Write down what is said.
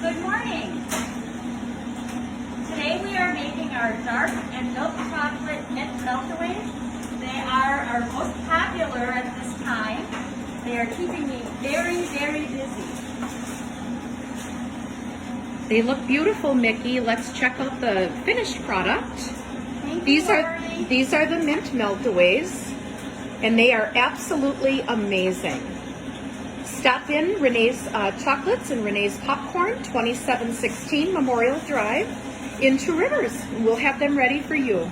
Good morning. Today we are making our dark and milk chocolate mint Meltaways. They are our most popular at this time. They are keeping me very, very busy. They look beautiful, Mickey. Let's check out the finished product. Thank These you, are Renee. these are the mint Meltaways, and they are absolutely amazing. Stop in Renee's Chocolates and Renee's Popcorn, 2716 Memorial Drive in Two Rivers. We'll have them ready for you.